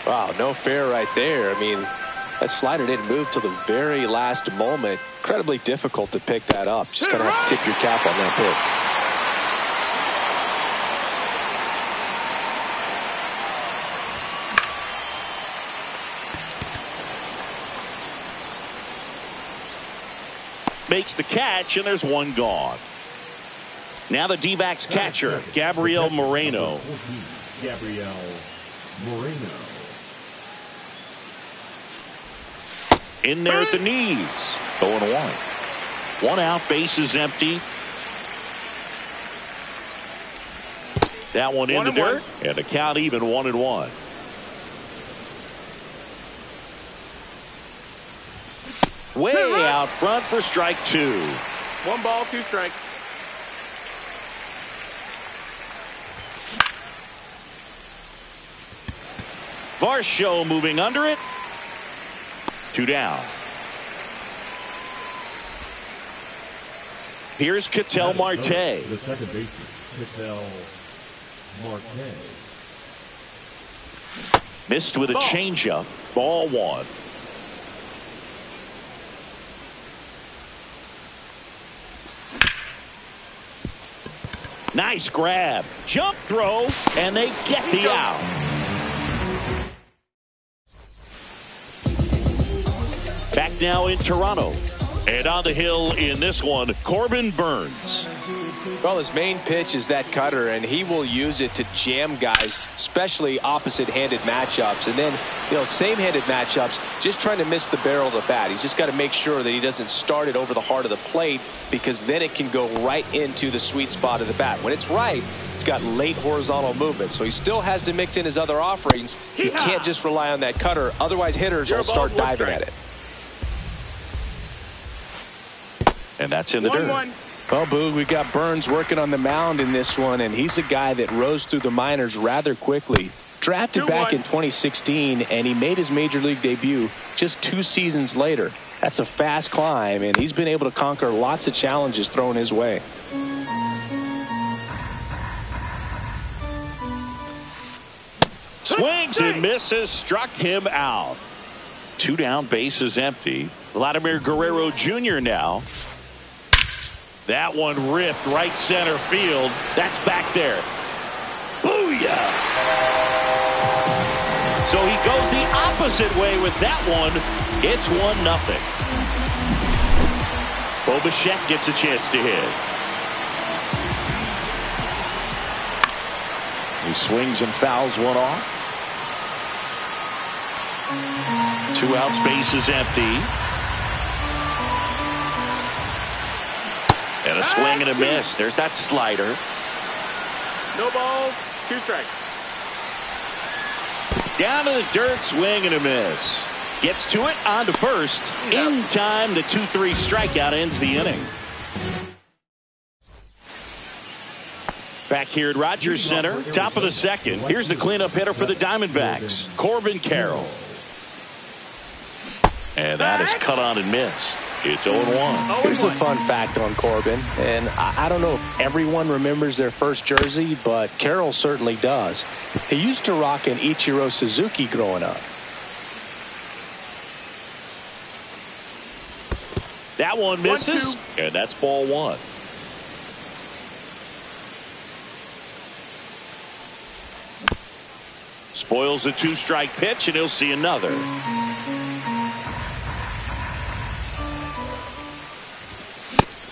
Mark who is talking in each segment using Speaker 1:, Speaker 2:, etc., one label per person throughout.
Speaker 1: Wow, no fair right there. I mean, that slider didn't move till the very last moment. Incredibly difficult to pick that up. Just going to have to tip your cap on that
Speaker 2: pitch. Makes the catch, and there's one gone. Now the D-backs catcher, Gabriel Moreno.
Speaker 3: Gabriel Moreno.
Speaker 2: In there at the knees. 0-1. 1 out, bases empty. That one in the dirt, and the count even 1-1. Way out front for strike 2.
Speaker 4: 1 ball, 2 strikes.
Speaker 2: Varsho moving under it. 2 down. Here's Ketel Marte.
Speaker 3: The second baseman, Ketel Marte.
Speaker 2: Missed with a changeup. Ball 1. Nice grab. Jump throw, and they get the out. Back now in Toronto. And on the hill in this one, Corbin Burns.
Speaker 1: Well, his main pitch is that cutter, and he will use it to jam guys, especially opposite-handed matchups. And then, same-handed matchups, just trying to miss the barrel of the bat. He's just got to make sure that he doesn't start it over the heart of the plate, because then it can go right into the sweet spot of the bat. When it's right, it's got late horizontal movement, so he still has to mix in his other offerings. You can't just rely on that cutter, otherwise hitters will start diving at it.
Speaker 2: And that's in the dirt.
Speaker 1: Well, Boog, we got Burns working on the mound in this one, and he's a guy that rose through the minors rather quickly. Drafted back in 2016, and he made his major league debut just 2 seasons later. That's a fast climb, and he's been able to conquer lots of challenges thrown his way.
Speaker 2: Swings and misses, struck him out. 2 down, bases empty. Vladimir Guerrero Jr. now. That one ripped right center field. That's back there. Booyah! So he goes the opposite way with that one. It's 1-0. Bo Bichette gets a chance to hit. He swings and fouls one off. 2 outs, bases empty. And a swing and a miss. There's that slider.
Speaker 4: No balls, 2 strikes.
Speaker 2: Down to the dirt, swing and a miss. Gets to it, on to first. In time, the 2-3 strikeout ends the inning. Back here at Rogers Center, top of the second. Here's the cleanup hitter for the Diamondbacks, Corbin Carroll. And that is cut on and missed. It's 0-1.
Speaker 1: Here's a fun fact on Corbin, and I don't know if everyone remembers their first jersey, but Carroll certainly does. He used to rock an Ichiro Suzuki growing up.
Speaker 2: That one misses, and that's ball 1. Spoils a 2-strike pitch, and he'll see another.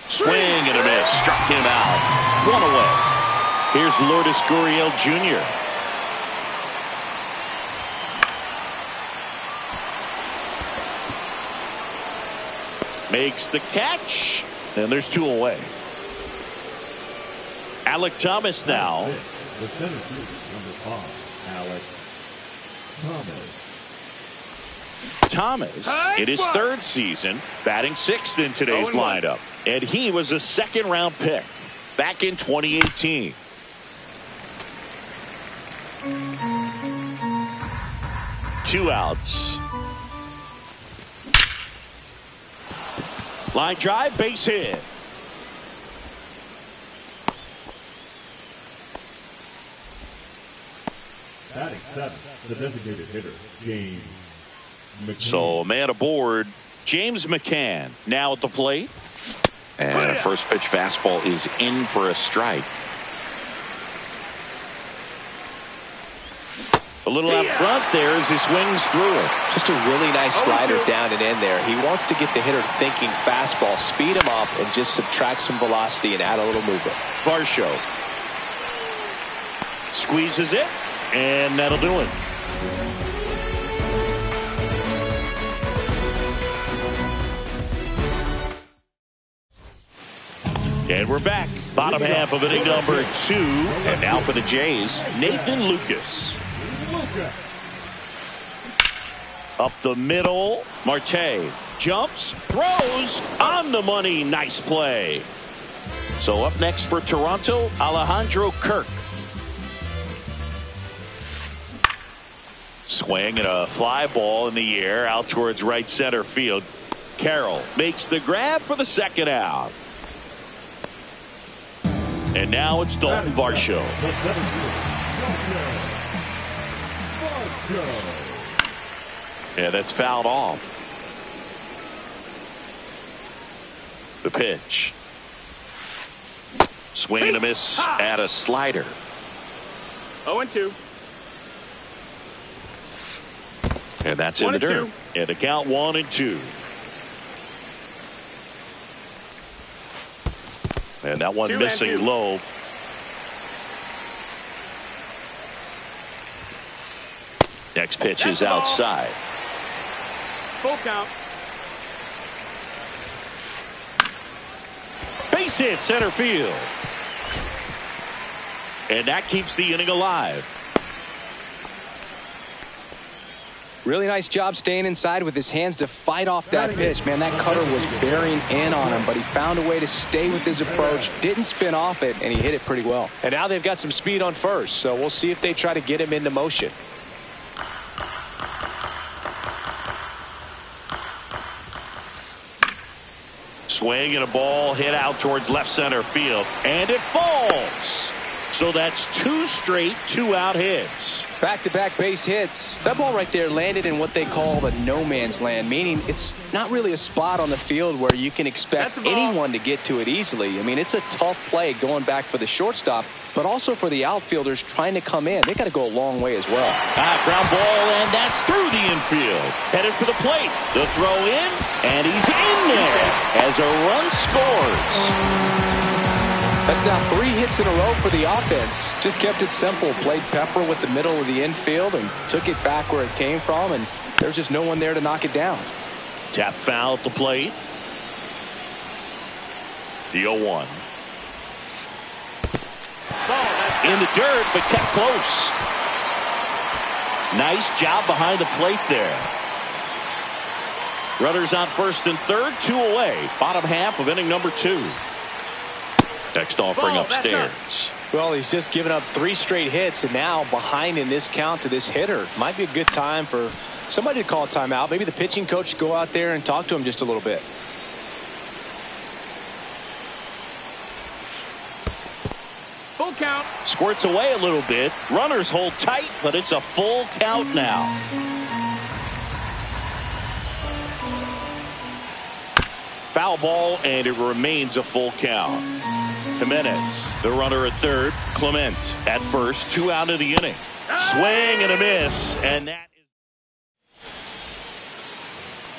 Speaker 2: Swing and a miss. Struck him out. 1 away. Here's Lourdes Gurriel Jr. Makes the catch. And there's 2 away. Alek Thomas now.
Speaker 3: The center field, number 5, Alek
Speaker 2: Thomas in his 3rd season, batting 6th in today's lineup. And he was a 2nd-round pick back in 2018. Two outs. Line drive, base hit.
Speaker 3: Batting 7th, the designated hitter, James McCann.
Speaker 2: So, man aboard, James McCann now at the plate. And a first pitch fastball is in for a strike. A little out front there as he swings through it.
Speaker 1: Just a really nice slider down and in there. He wants to get the hitter thinking fastball, speed him up, and just subtract some velocity and add a little movement.
Speaker 2: Varsho squeezes it, and that'll do it. And we're back. Bottom half of inning number 2. And now for the Jays, Nathan Lucas. Up the middle, Marte jumps, throws, on the money. Nice play. So up next for Toronto, Alejandro Kirk. Swing and a fly ball in the air out towards right center field. Carroll makes the grab for the second out. And now it's Dalton Varsho. Yeah, that's fouled off. The pitch. Swing and a miss at a slider.
Speaker 4: 0-2.
Speaker 2: And that's in the dirt. And the count 1-2. And that one missing low. Next pitch is outside.
Speaker 4: Full count.
Speaker 2: Base hit center field. And that keeps the inning alive.
Speaker 1: Really nice job staying inside with his hands to fight off that pitch. Man, that cutter was bearing in on him, but he found a way to stay with his approach, didn't spin off it, and he hit it pretty well. And now they've got some speed on first, so we'll see if they try to get him into motion.
Speaker 2: Swing and a ball hit out towards left center field, and it falls. So that's 2 straight 2-out hits.
Speaker 1: Back-to-back base hits. That ball right there landed in what they call the no man's land, meaning it's not really a spot on the field where you can expect anyone to get to it easily. I mean, it's a tough play going back for the shortstop, but also for the outfielders trying to come in. They got to go a long way as well.
Speaker 2: Ground ball, and that's through the infield. Headed for the plate. The throw in, and he's in there as a run scores.
Speaker 1: That's now 3 hits in a row for the offense. Just kept it simple. Played pepper with the middle of the infield and took it back where it came from, and there's just no one there to knock it down.
Speaker 2: Tap foul at the plate. The 0-1. In the dirt, but kept close. Nice job behind the plate there. Runners on first and third, 2 away. Bottom half of inning number 2. Next offering upstairs.
Speaker 1: Well, he's just given up 3 straight hits, and now behind in this count to this hitter. Might be a good time for somebody to call a timeout. Maybe the pitching coach go out there and talk to him just a little bit.
Speaker 4: Full count.
Speaker 2: Squirts away a little bit. Runners hold tight, but it's a full count now. Foul ball, and it remains a full count. Jimenez, the runner at third. Clement at first. 2 out of the inning. Swing and a miss, and that is.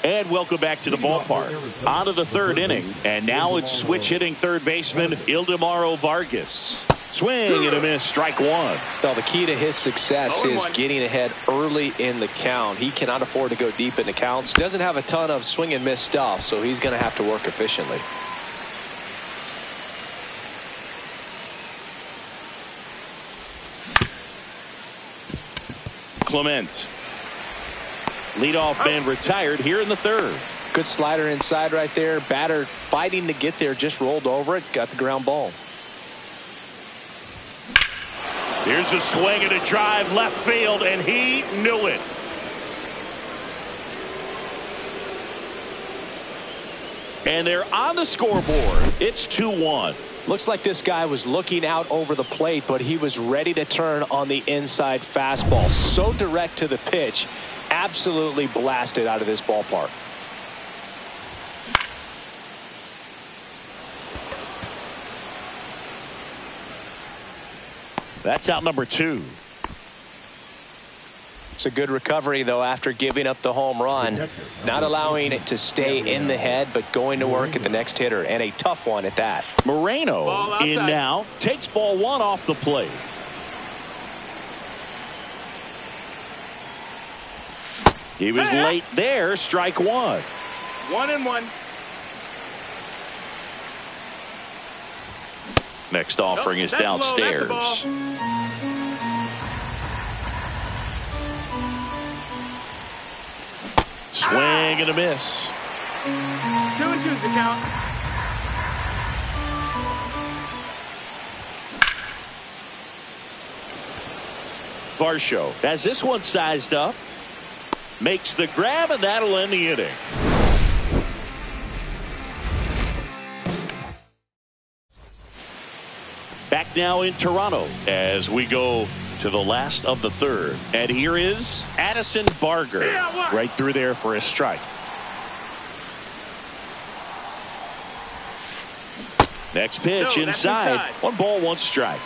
Speaker 2: And welcome back to the ballpark. On to the third inning, and now it's switch hitting third baseman Ildemaro Vargas. Swing and a miss, strike 1.
Speaker 1: Well, the key to his success is getting ahead early in the count. He cannot afford to go deep in the counts. Doesn't have a ton of swing and miss stuff, so he's going to have to work efficiently.
Speaker 2: Clement. Leadoff man retired here in the third.
Speaker 1: Good slider inside right there. Batter fighting to get there, just rolled over it, got the ground ball.
Speaker 2: Here's a swing and a drive left field, and he knew it. And they're on the scoreboard. It's 2-1.
Speaker 1: Looks like this guy was looking out over the plate, but he was ready to turn on the inside fastball. So direct to the pitch. Absolutely blasted out of this ballpark.
Speaker 2: That's out number 2.
Speaker 1: It's a good recovery, though, after giving up the home run. Not allowing it to stay in the head, but going to work at the next hitter, and a tough one at that.
Speaker 2: Moreno in now. Takes ball 1 off the plate. He was late there. Strike 1.
Speaker 4: 1-1.
Speaker 2: Next offering is downstairs. Swing and a miss.
Speaker 4: 2-2's the count.
Speaker 2: Varsho has this one sized up. Makes the grab, and that'll end the inning. Back now in Toronto as we go to the last of the 3rd. And here is Addison Barger. Right through there for a strike. Next pitch inside. 1 ball, 1 strike.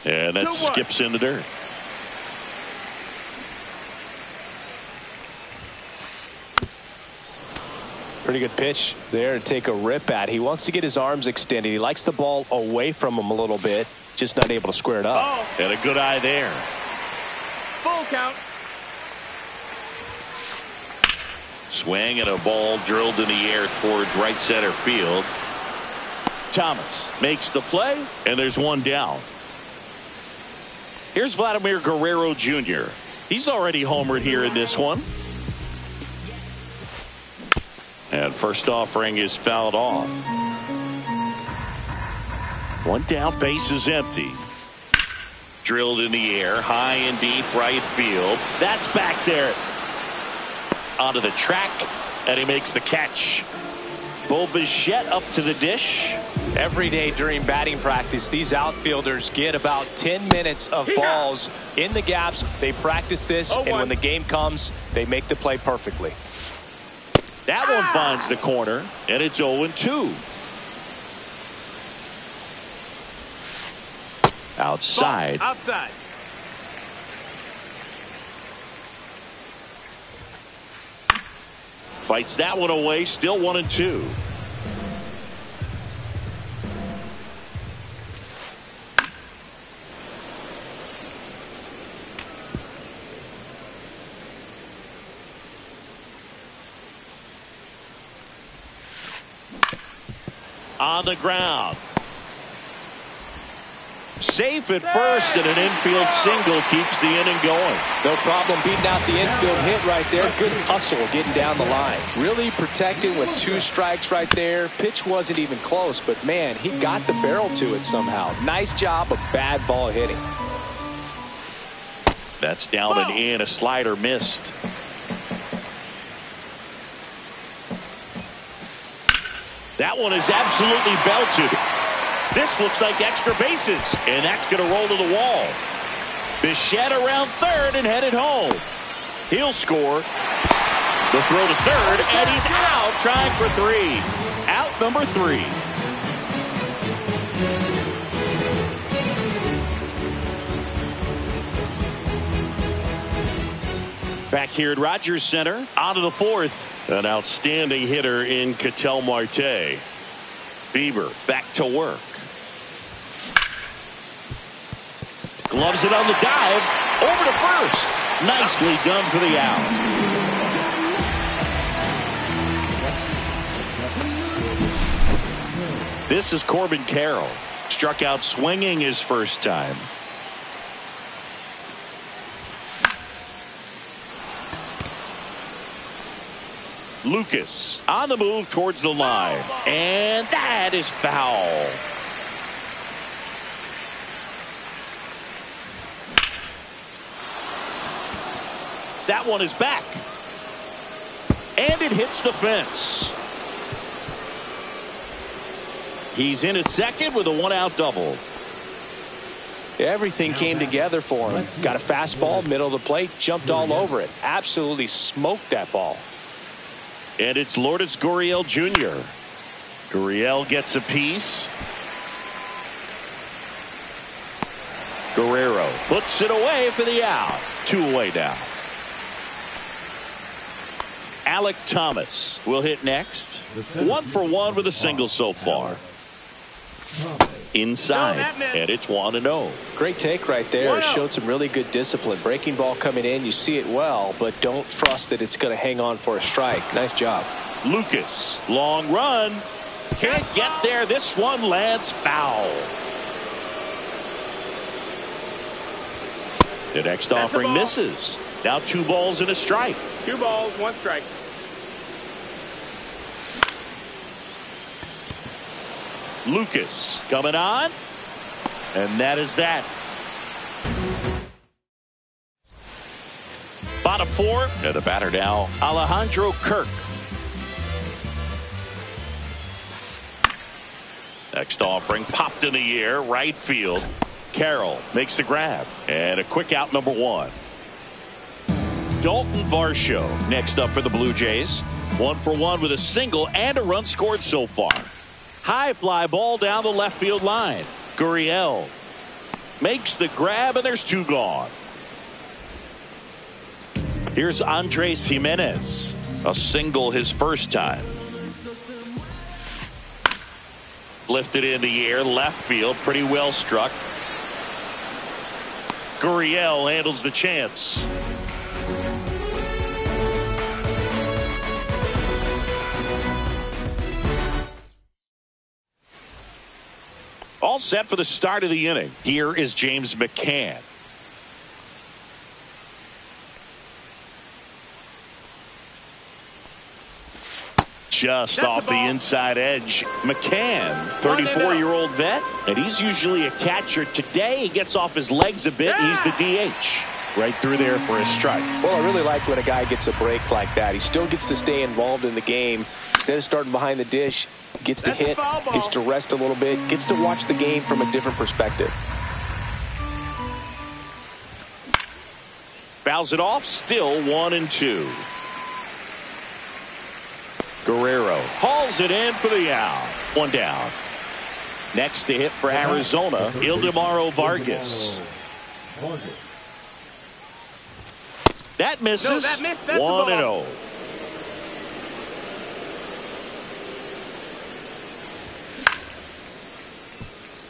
Speaker 2: And that skips in the dirt.
Speaker 1: Pretty good pitch there to take a rip at. He wants to get his arms extended. He likes the ball away from him a little bit. Just not able to square it up.
Speaker 2: And a good eye there.
Speaker 4: Full count.
Speaker 2: Swing and a ball drilled in the air towards right center field. Thomas makes the play, and there's 1 down. Here's Vladimir Guerrero Jr. He's already homered here in this one. And first offering is fouled off. 1 down, base is empty. Drilled in the air, high and deep right field. That's back there. Onto the track, and he makes the catch. Bo Bichette up to the dish.
Speaker 1: Every day during batting practice, these outfielders get about 10 minutes of balls in the gaps. They practice this, and when the game comes, they make the play perfectly.
Speaker 2: That one finds the corner, and it's 0-2. Outside.
Speaker 4: Outside.
Speaker 2: Fights that one away, still 1-2. On the ground. Safe at first, and an infield single keeps the inning going.
Speaker 1: No problem beating out the infield hit right there. Good hustle getting down the line. Really protecting with 2 strikes right there. Pitch wasn't even close, but man, he got the barrel to it somehow. Nice job of bad ball hitting.
Speaker 2: That's down and in. A slider missed. That one is absolutely belted. This looks like extra bases, and that's going to roll to the wall. Bichette around third and headed home. He'll score. The throw to third, and he's out, trying for 3. Out number 3. Back here at Rogers Center, on to the 4th. An outstanding hitter in Ketel Marte. Bieber back to work. Gloves it on the dive. Over to first. Nicely done for the out. This is Corbin Carroll. Struck out swinging his first time. Lucas on the move towards the line. And that is foul. That one is back. And it hits the fence. He's in at second with a one-out double.
Speaker 1: Everything came together for him. Got a fastball, middle of the plate, jumped all over it. Absolutely smoked that ball.
Speaker 2: And it's Lourdes Gurriel Jr. Gurriel gets a piece. Guerrero puts it away for the out. 2 away now. Alec Thomas will hit next. 1 for 1 with a single so far. Inside, and it's 1-0.
Speaker 1: Great take right there. Showed some really good discipline. Breaking ball coming in, you see it well, but don't trust that it's going to hang on for a strike. Nice job.
Speaker 2: Lucas, long run. Can't get there. This one lands foul. The next offering misses. Now 2 balls and a strike.
Speaker 4: 2 balls, 1 strike.
Speaker 2: Lucas coming on, and that is that. Bottom 4, and the batter now, Alejandro Kirk. Next offering popped in the air, right field. Carroll makes the grab, and a quick out, number 1. Dalton Varsho next up for the Blue Jays. 1 for 1 with a single and a run scored so far. High fly ball down the left field line. Gurriel makes the grab, and there's 2 gone. Here's Andres Jimenez. A single his first time. Lifted in the air, left field, pretty well struck. Gurriel handles the chance. All set for the start of the inning. Here is James McCann. Just off the inside edge. McCann, 34-year-old vet, and he's usually a catcher. Today he gets off his legs a bit. He's the DH. Right through there for a strike.
Speaker 1: Well, I really like when a guy gets a break like that. He still gets to stay involved in the game. Instead of starting behind the dish, gets to hit, gets to rest a little bit, gets to watch the game from a different perspective.
Speaker 2: Fouls it off, still 1-2. Guerrero hauls it in for the out. 1 down. Next to hit for Arizona, Ildemaro Vargas. That misses.
Speaker 4: No, that missed. That's
Speaker 2: 1-0.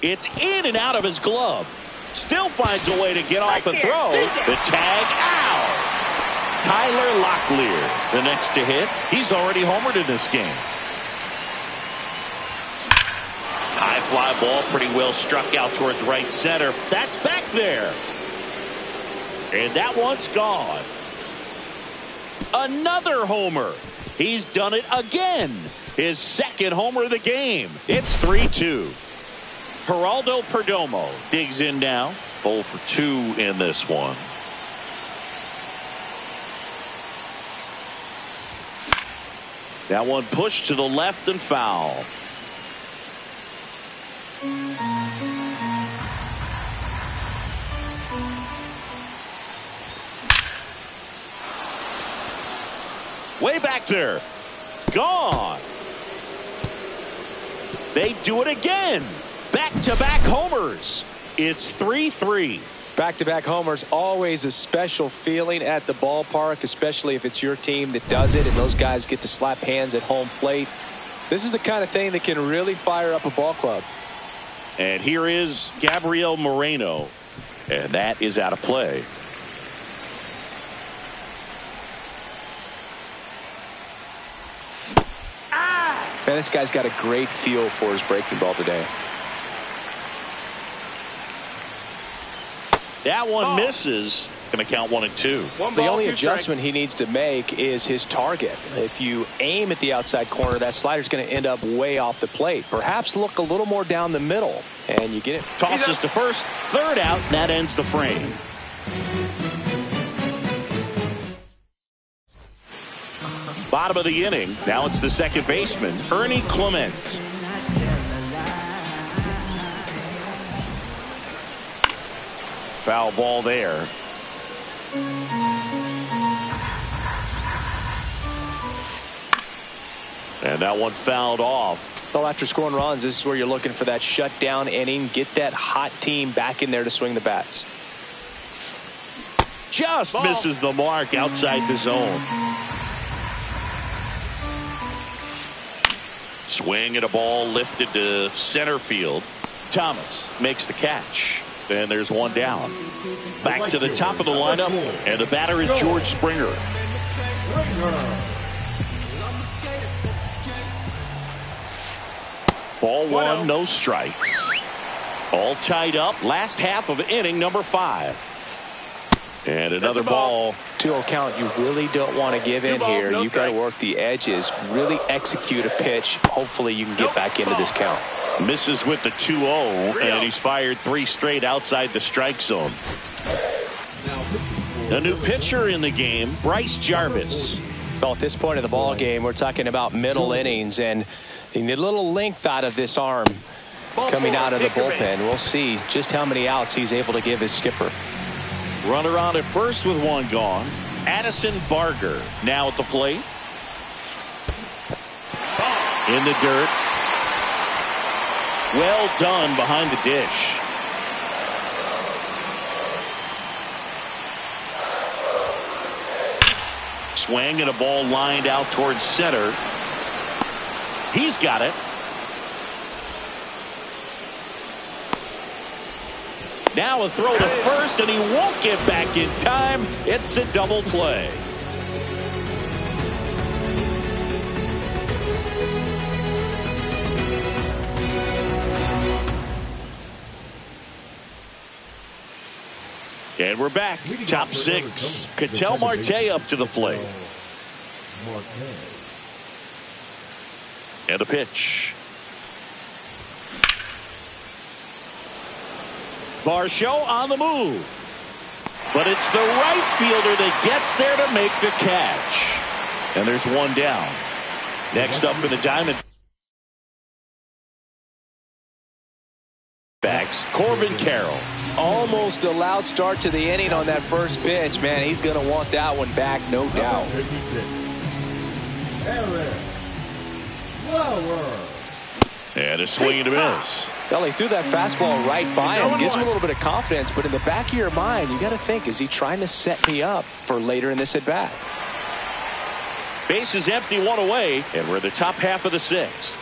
Speaker 2: It's in and out of his glove. Still finds a way to get off a throw. The tag out. Tyler Locklear, the next to hit. He's already homered in this game. High fly ball, pretty well struck out towards right center. That's back there. And that one's gone. Another homer. He's done it again. His second homer of the game. It's 3-2. Geraldo Perdomo digs in now. 0 for 2 in this one. That one pushed to the left and foul. Way back there. Gone. They do it again. Back-to-back homers. It's 3-3.
Speaker 1: Back-to-back homers, always a special feeling at the ballpark, especially if it's your team that does it and those guys get to slap hands at home plate. This is the kind of thing that can really fire up a ball club.
Speaker 2: And here is Gabriel Moreno, and that is out of play.
Speaker 1: Man, this guy's got a great feel for his breaking ball today.
Speaker 2: That one misses. Going to count 1 and 2.
Speaker 1: The only adjustment he needs to make is his target. If you aim at the outside corner, that slider's going to end up way off the plate. Perhaps look a little more down the middle, and you get it.
Speaker 2: Tosses to first, third out, and that ends the frame. Bottom of the inning. Now it's the second baseman, Ernie Clement. Foul ball there. And that one fouled off.
Speaker 1: Well, after scoring runs, this is where you're looking for that shutdown inning. Get that hot team back in there to swing the bats.
Speaker 2: Just misses the mark outside the zone. Swing at a ball lifted to center field. Thomas makes the catch. And there's one down. Back to the top of the lineup. And the batter is George Springer. Ball one, no strikes. All tied up. Last half of inning number 5. And another ball.
Speaker 1: 2-0 count. You really don't want to give in here. You've got to work the edges. Really execute a pitch. Hopefully you can get back into this count.
Speaker 2: Misses with the 2-0, and he's fired 3 straight outside the strike zone. A new pitcher in the game, Bryce Jarvis.
Speaker 1: Well, at this point in the ball game, we're talking about middle innings, and you need a little length out of this arm coming out of the bullpen. We'll see just how many outs he's able to give his skipper.
Speaker 2: Runner on at first with one gone. Addison Barger now at the plate. In the dirt. Well done behind the dish. Swing and a ball lined out towards center. He's got it. Now a throw to first, and he won't get back in time. It's a double play. And we're back. Top 6. Ketel Marte up to the plate. And a pitch. Varsho on the move. But it's the right fielder that gets there to make the catch. And there's one down. Next up for the Diamond backs, Corbin Carroll.
Speaker 1: Almost a loud start to the inning on that first pitch. Man, he's going to want that one back, no doubt.
Speaker 2: And a swing and a miss.
Speaker 1: Well, he threw that fastball right by him. Gives him a little bit of confidence, but in the back of your mind, you got to think, is he trying to set me up for later in this at-bat?
Speaker 2: Base is empty, one away, and we're in the top half of the 6th.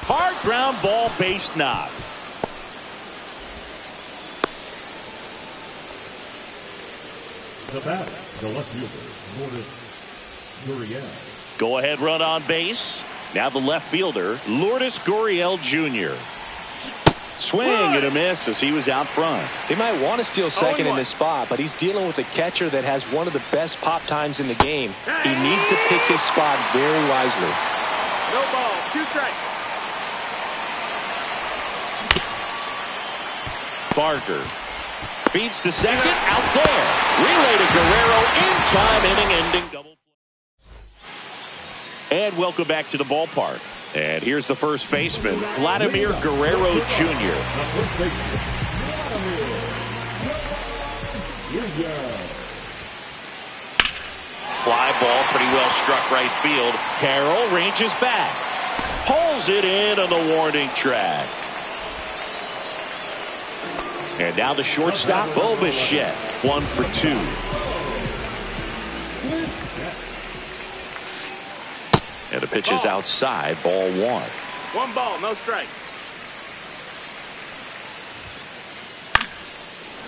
Speaker 2: Hard ground ball, base knock.
Speaker 3: The batter, the left fielder, Gurriel.
Speaker 2: Go ahead run on base. Now the left fielder, Lourdes Gurriel Jr. Swing and a miss as he was out front.
Speaker 1: They might want to steal second in this spot, but he's dealing with a catcher that has one of the best pop times in the game. He needs to pick his spot very wisely.
Speaker 4: No ball, 2 strikes.
Speaker 2: Barger feeds to second, out there. Relay to Guerrero in time, inning-ending double. And welcome back to the ballpark. And here's the first baseman, Vladimir Guerrero Jr. Fly ball, pretty well struck right field. Carroll ranges back. Pulls it in on the warning track. And now the shortstop, Bo Bichette, 1 for 2. And the pitch is outside, ball 1.
Speaker 4: 1 ball, no strikes.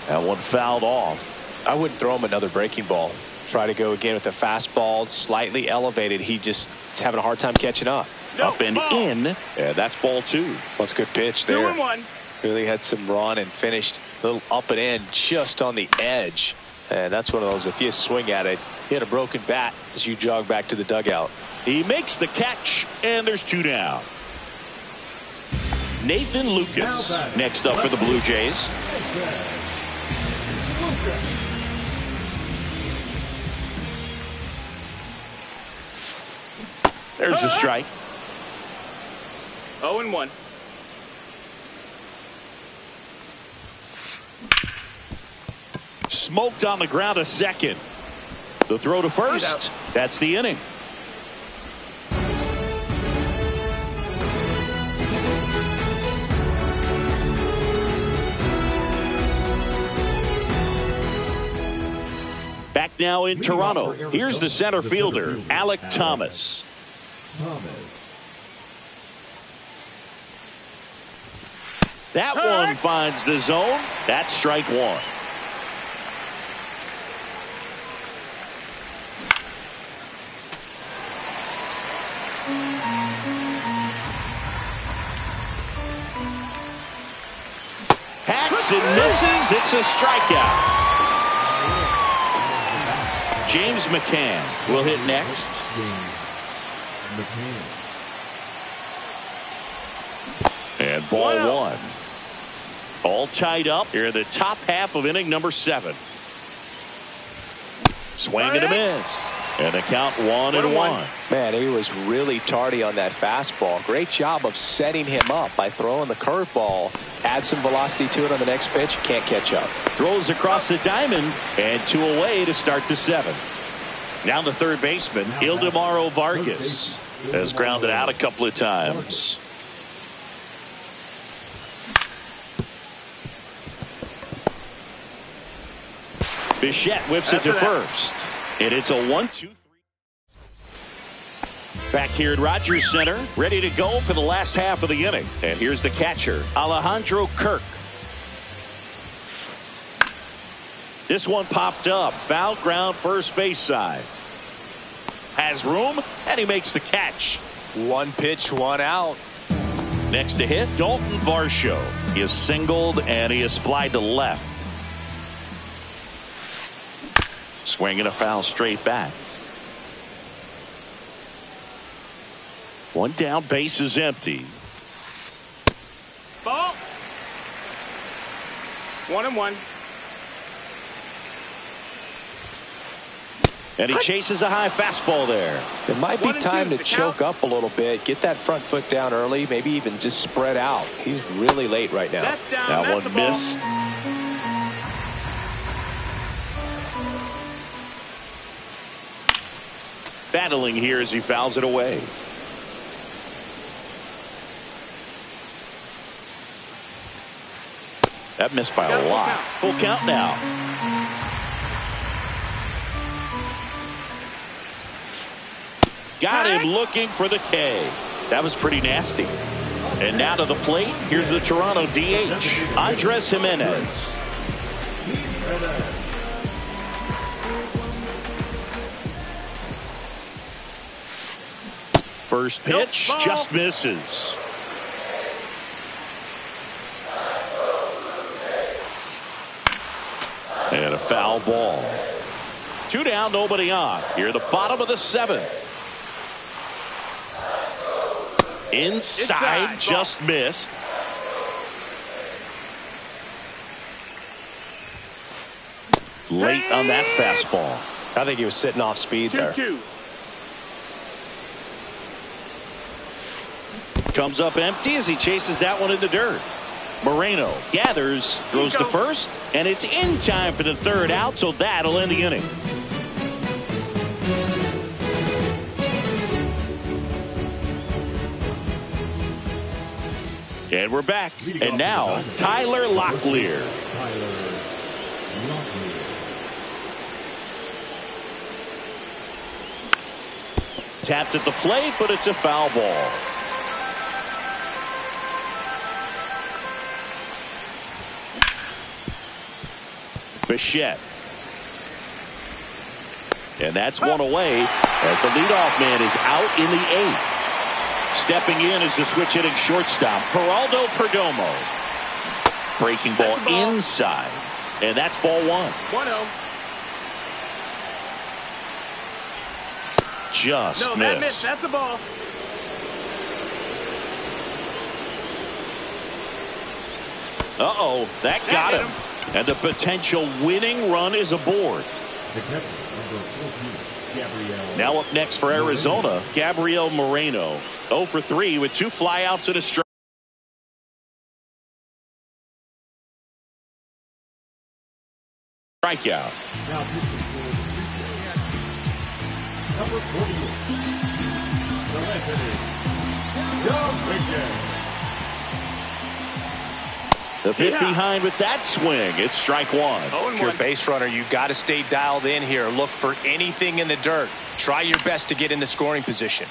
Speaker 2: That one fouled off.
Speaker 1: I wouldn't throw him another breaking ball. Try to go again with the fastball, slightly elevated. He just is having a hard time catching up.
Speaker 2: Up and in, and that's ball 2.
Speaker 1: That's a good pitch there.
Speaker 4: 2-1.
Speaker 1: Really had some run and finished a little up and in just on the edge. And that's one of those, if you swing at it, hit a broken bat as you jog back to the dugout.
Speaker 2: He makes the catch, and there's 2 down. Nathan Lucas next up for the Blue Jays. There's a strike.
Speaker 4: 0-1.
Speaker 2: smoked on the ground a second. The throw to first. That's the inning. Back now in Toronto. Here's the center fielder, Alec Thomas. That one finds the zone. That's strike one. Hacks and misses. It's a strikeout. James McCann will hit next. And ball one. All tied up here in the top half of inning number 7. Swing and a miss. And the count 1-1.
Speaker 1: Man, he was really tardy on that fastball. Great job of setting him up by throwing the curveball. Add some velocity to it on the next pitch. Can't catch up.
Speaker 2: Throws across the diamond. And 2 away to start the 7th. Now the third baseman, Ildemaro Vargas, has grounded out a couple of times. Bichette whips it to first. And it's a 1-2-3. Back here at Rogers Center, ready to go for the last half of the inning. And here's the catcher, Alejandro Kirk. This one popped up. Foul ground first base side. Has room, and he makes the catch.
Speaker 1: 1 pitch, 1 out.
Speaker 2: Next to hit, Dalton Varsho. He is singled, and he is flied to left. Swinging a foul straight back. 1 down, base is empty.
Speaker 4: Ball. 1-1.
Speaker 2: And he chases a high fastball there.
Speaker 1: It might be time to choke up a little bit. Get that front foot down early. Maybe even just spread out. He's really late right now.
Speaker 4: That's down.
Speaker 2: That
Speaker 4: That's
Speaker 2: one missed. Battling here as he fouls it away. That missed by a lot. Full count now. Got him looking for the K. That was pretty nasty. And now to the plate, here's the Toronto DH, Andres Jimenez. First pitch just misses. And a foul ball. 2 down, nobody on. Here at the bottom of the 7th. Inside, just missed. Late on that fastball.
Speaker 1: I think he was sitting off speed there.
Speaker 4: 2-2.
Speaker 2: Comes up empty as he chases that one in the dirt. Moreno gathers, throws to first, and it's in time for the 3rd out, so that'll end the inning. And we're back. And now, Tyler Locklear. Tapped at the plate, but it's a foul ball. Bichette. And that's one away as the leadoff man is out in the 8th. Stepping in is the switch hitting shortstop, Geraldo Perdomo. Breaking ball inside. And that's ball 1.
Speaker 4: 1-0.
Speaker 2: Just
Speaker 4: no,
Speaker 2: missed.
Speaker 4: That missed. That's a ball.
Speaker 2: Uh-oh, that got him. And the potential winning run is aboard. Now up next for Arizona, Gabriel Moreno. 0 for 3 with 2 flyouts and a strike. strikeout.
Speaker 3: Now pitching for the number 48. The legend is
Speaker 2: The hit behind with that swing. It's strike one.
Speaker 1: If you're a base runner, you've got to stay dialed in here. Look for anything in the dirt. Try your best to get in the scoring position.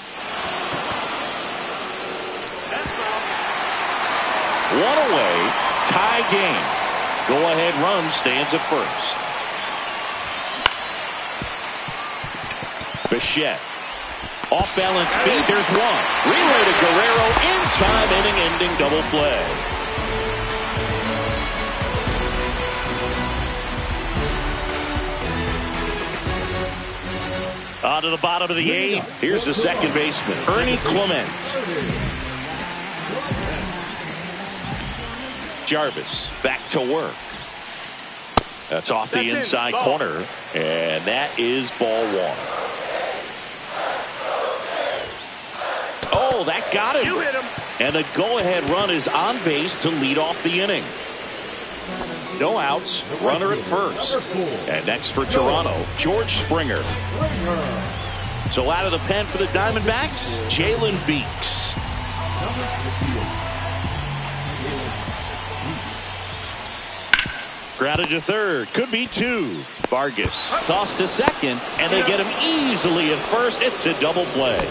Speaker 2: One away, tie game. Go-ahead run stands at first. Bichette. Off-balance feed, there's one. Relay to Guerrero in time, inning-ending double play. On to the bottom of the eighth. Here's the second baseman, Ernie Clement. Jarvis back to work. That's off the inside corner, and that is ball one. Oh, that got him.
Speaker 4: You hit him.
Speaker 2: And the go-ahead run is on base to lead off the inning. No outs, runner at first. And next for Toronto, George Springer. So out of the pen for the Diamondbacks, Jalen Beeks. Grounded to third, could be two. Vargas tossed to second, and they get him easily at first. It's a double play.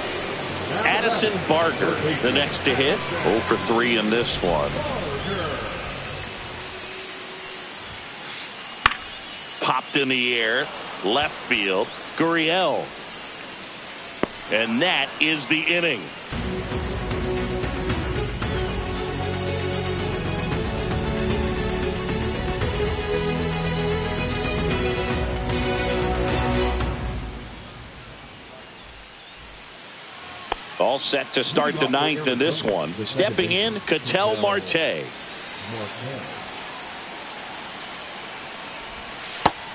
Speaker 2: Addison Barker, the next to hit. 0 for 3 in this one. Popped in the air, left field. Gurriel. And that is the inning. All set to start the ninth in this one. Stepping in, Ketel Marte.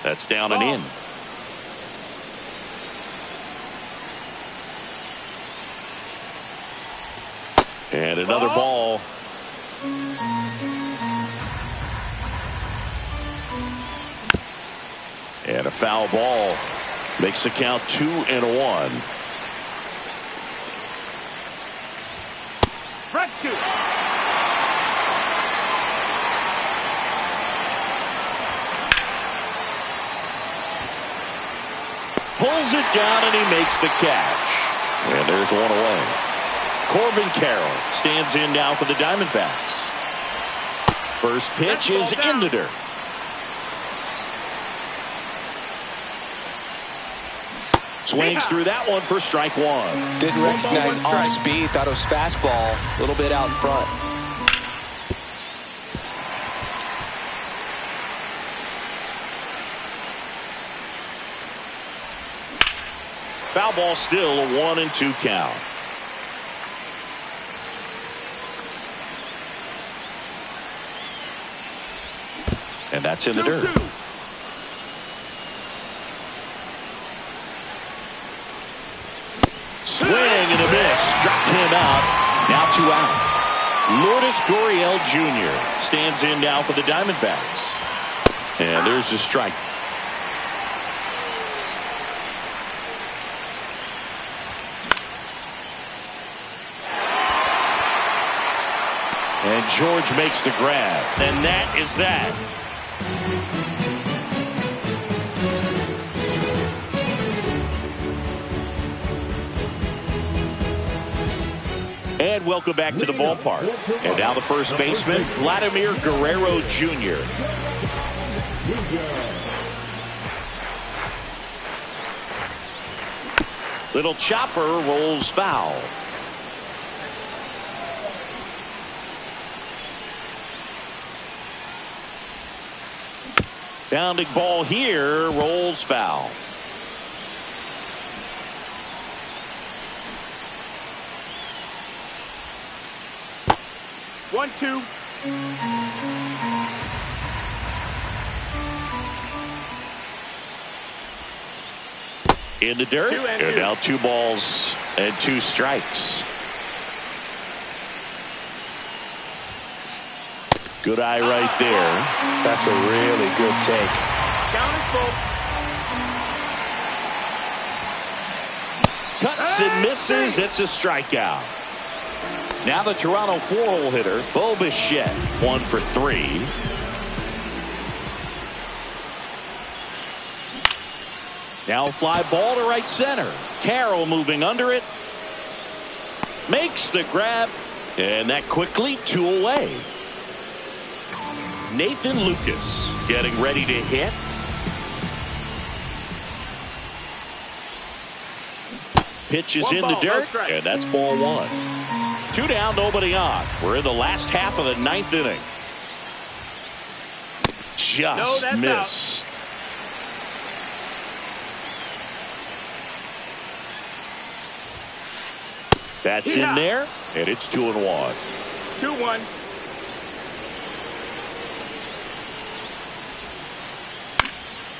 Speaker 2: That's down and in. And another ball. And a foul ball. Makes the count 2-1.
Speaker 4: Front two.
Speaker 2: Pulls it down and he makes the catch. And there's one away. Corbin Carroll stands in now for the Diamondbacks. First pitch is in the dirt. Swings through that one for strike one.
Speaker 1: Didn't recognize off speed. Thought it was fastball. A little bit out in front.
Speaker 2: Foul ball still, a 1-2 count. And that's in the dirt. Swing and a miss. Struck him out. Now 2 out. Lourdes Gurriel Jr. stands in now for the Diamondbacks. And there's the strike. And George makes the grab. And that is that. And welcome back to the ballpark. And now the first baseman, Vladimir Guerrero Jr. Little chopper rolls foul. Bounding ball here, rolls foul.
Speaker 4: One, two.
Speaker 2: In the dirt. And now 2 balls and 2 strikes. Good eye right there.
Speaker 1: That's a really good take.
Speaker 4: Count is full.
Speaker 2: Cuts and misses. It's a strikeout. Now the Toronto four-hole hitter, Bo Bichette, 1 for 3. Now fly ball to right center. Carroll moving under it. Makes the grab. And that quickly 2 away. Nathan Lucas getting ready to hit. Pitch is in the dirt, and that's ball 1. 2 down, nobody on. We're in the last half of the 9th inning. Just missed. That's in there, and it's 2-1.
Speaker 4: 2-1.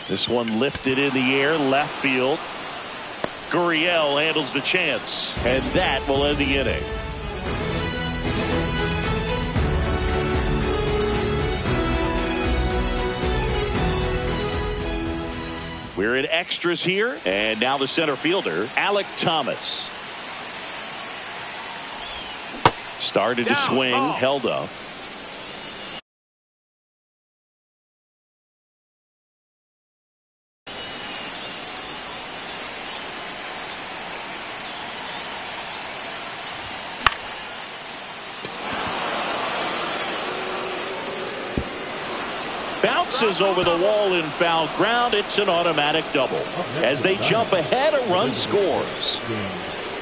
Speaker 2: This one lifted in the air, left field. Gurriel handles the chance, and that will end the inning. We're in extras here, and now the center fielder, Alec Thomas. Started to swing, held up. Bounces over the wall in foul ground. It's an automatic double. As they jump ahead, a run scores.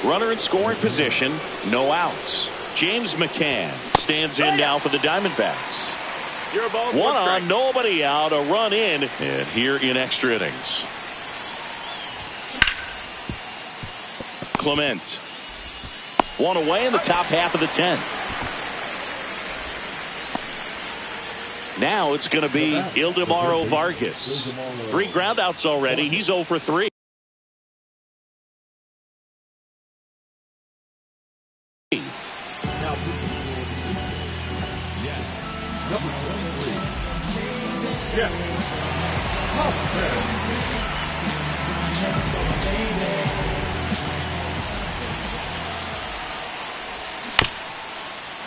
Speaker 2: Runner in scoring position, no outs. James McCann stands in now for the Diamondbacks. 1 on, nobody out, a run in, and here in extra innings. Clement. 1 away in the top half of the 10th. Now it's going to be Ildemaro Vargas. 3 groundouts already. He's 0 for 3.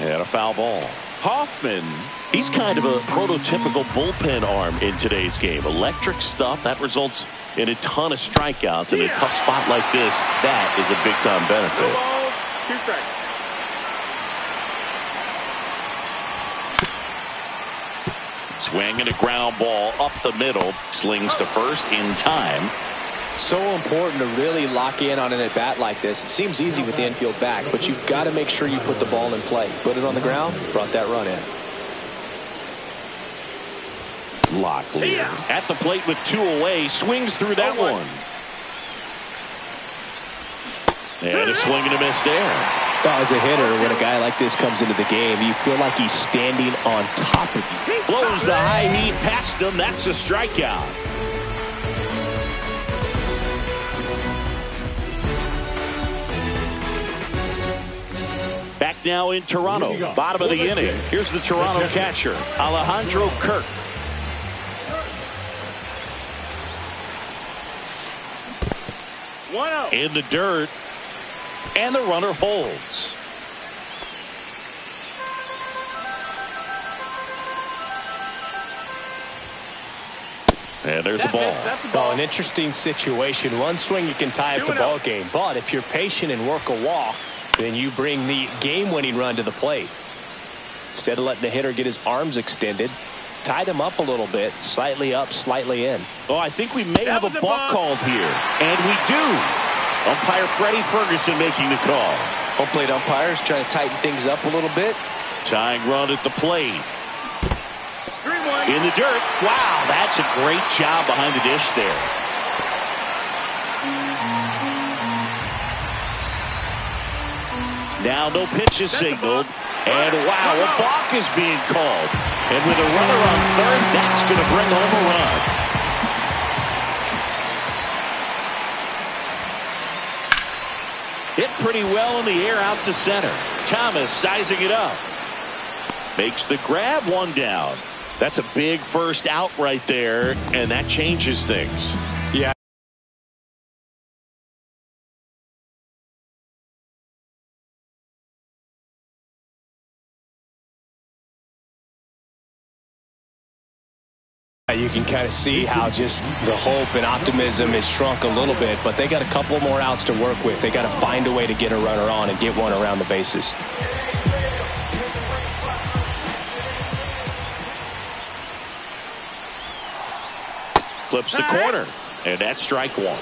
Speaker 2: And a foul ball. Hoffman, he's kind of a prototypical bullpen arm in today's game. Electric stuff that results in a ton of strikeouts. In a tough spot like this, that is a big-time benefit.
Speaker 4: 2 strikes.
Speaker 2: Swinging a ground ball up the middle. Slings to first in time.
Speaker 1: So important to really lock in on an at-bat like this. It seems easy with the infield back, but you've got to make sure you put the ball in play. Put it on the ground, brought that run in.
Speaker 2: Locklear at the plate with 2 away. Swings through that one. And a swing and a miss there.
Speaker 1: Well, as a hitter, when a guy like this comes into the game, you feel like he's standing on top of you.
Speaker 2: Blows the high heat past him. That's a strikeout. Back now in Toronto, bottom of the inning. Here's the Toronto catcher, Alejandro Kirk. In the dirt, and the runner holds. And there's the ball.
Speaker 1: Oh, an interesting situation. One swing you can tie up the ball game, but if you're patient and work a walk, then you bring the game-winning run to the plate. Instead of letting the hitter get his arms extended, tied him up a little bit, slightly up, slightly in.
Speaker 2: Oh, I think we may have a balk called here, and we do. Umpire Freddie Ferguson making the call.
Speaker 1: Home plate umpires trying to tighten things up a little bit.
Speaker 2: Tying run at the plate. In the dirt. Wow, that's a great job behind the dish there. Now no pitches signaled. And wow, a balk is being called. And with a runner on third, that's going to bring home a run. Hit pretty well in the air out to center. Thomas sizing it up. Makes the grab, 1 down. That's a big first out right there, and that changes things.
Speaker 1: Yeah. You can kind of see how just the hope and optimism has shrunk a little bit, but they got a couple more outs to work with. They got to find a way to get a runner on and get one around the bases.
Speaker 2: Flips the corner, and that's strike one.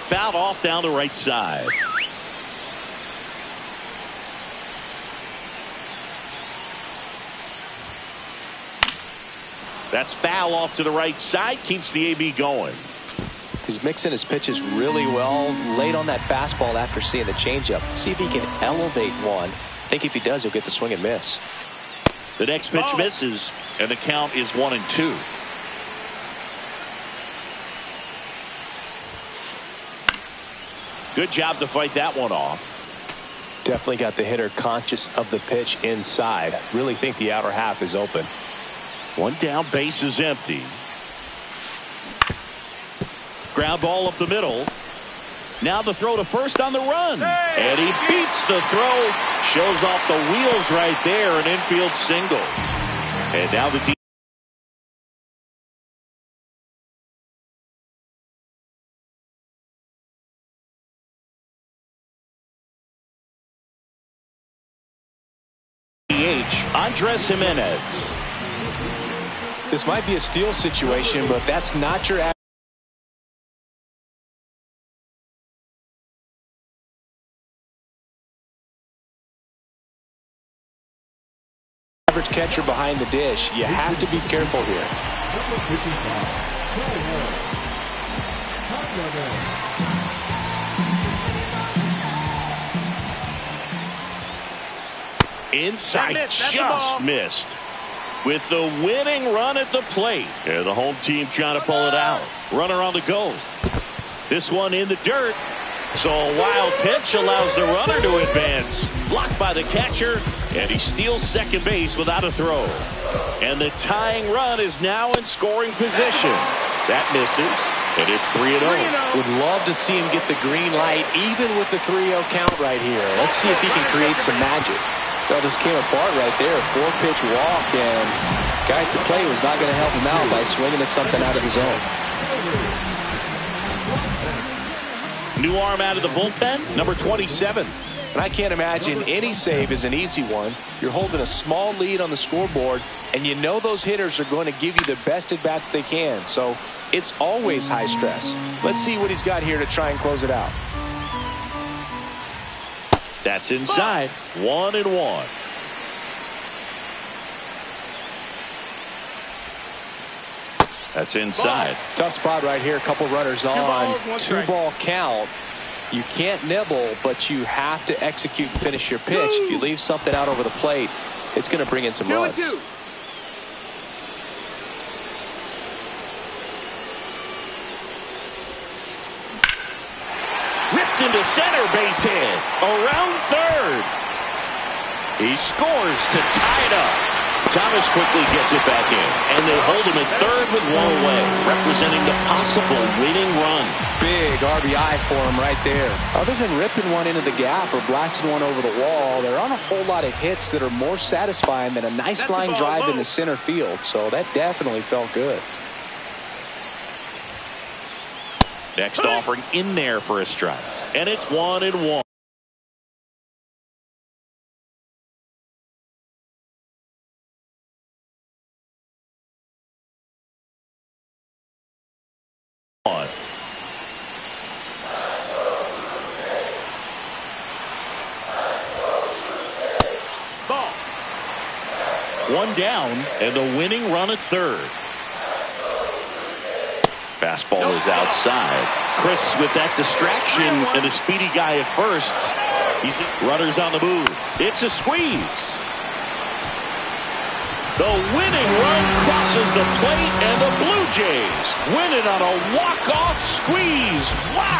Speaker 2: Fouled off down the right side. That's foul off to the right side, keeps the AB going.
Speaker 1: He's mixing his pitches really well. Late on that fastball after seeing the changeup. See if he can elevate one. I think if he does, he'll get the swing and miss.
Speaker 2: The next pitch misses, and the count is 1-2. Good job to fight that one off.
Speaker 1: Definitely got the hitter conscious of the pitch inside. Really think the outer half is open.
Speaker 2: One down, base is empty. Ground ball up the middle. Now the throw to first on the run. And he beats the throw. Shows off the wheels right there. An infield single. And now the DH, Andres Jimenez.
Speaker 1: This might be a steal situation, but that's not your average catcher behind the dish. You have to be careful here.
Speaker 2: Inside, just missed. With the winning run at the plate. Yeah, the home team trying to pull it out. Runner on the go. This one in the dirt. So a wild pitch allows the runner to advance. Blocked by the catcher. And he steals second base without a throw. And the tying run is now in scoring position. That misses. And it's 3-0.
Speaker 1: Would love to see him get the green light even with the 3-0 count right here. Let's see if he can create some magic. That just came apart right there. 4-pitch walk, and guy at the plate was not going to help him out by swinging at something out of the zone.
Speaker 2: New arm out of the bullpen, number 27.
Speaker 1: And I can't imagine any save is an easy one. You're holding a small lead on the scoreboard, and you know those hitters are going to give you the best at-bats they can. So it's always high stress. Let's see what he's got here to try and close it out.
Speaker 2: That's inside. 1-1. That's inside.
Speaker 1: Tough spot right here. A couple runners on. 2-ball count. You can't nibble, but you have to execute and finish your pitch. If you leave something out over the plate, it's going to bring in some runs.
Speaker 2: Ripped into center, base hit. Around third. He scores to tie it up. Thomas quickly gets it back in. And they hold him at third with one away, representing the possible winning run.
Speaker 1: Big RBI for him right there. Other than ripping one into the gap or blasting one over the wall, there aren't a whole lot of hits that are more satisfying than a nice line drive in the center field. So that definitely felt good.
Speaker 2: Next offering in there for a strike. And it's 1-1. One down and the winning run at third. Fastball is outside. Chris with that distraction and a speedy guy at first. Runners on the move. It's a squeeze. The winning run crosses the plate, and the Blue Jays win it on a walk-off squeeze. Wow!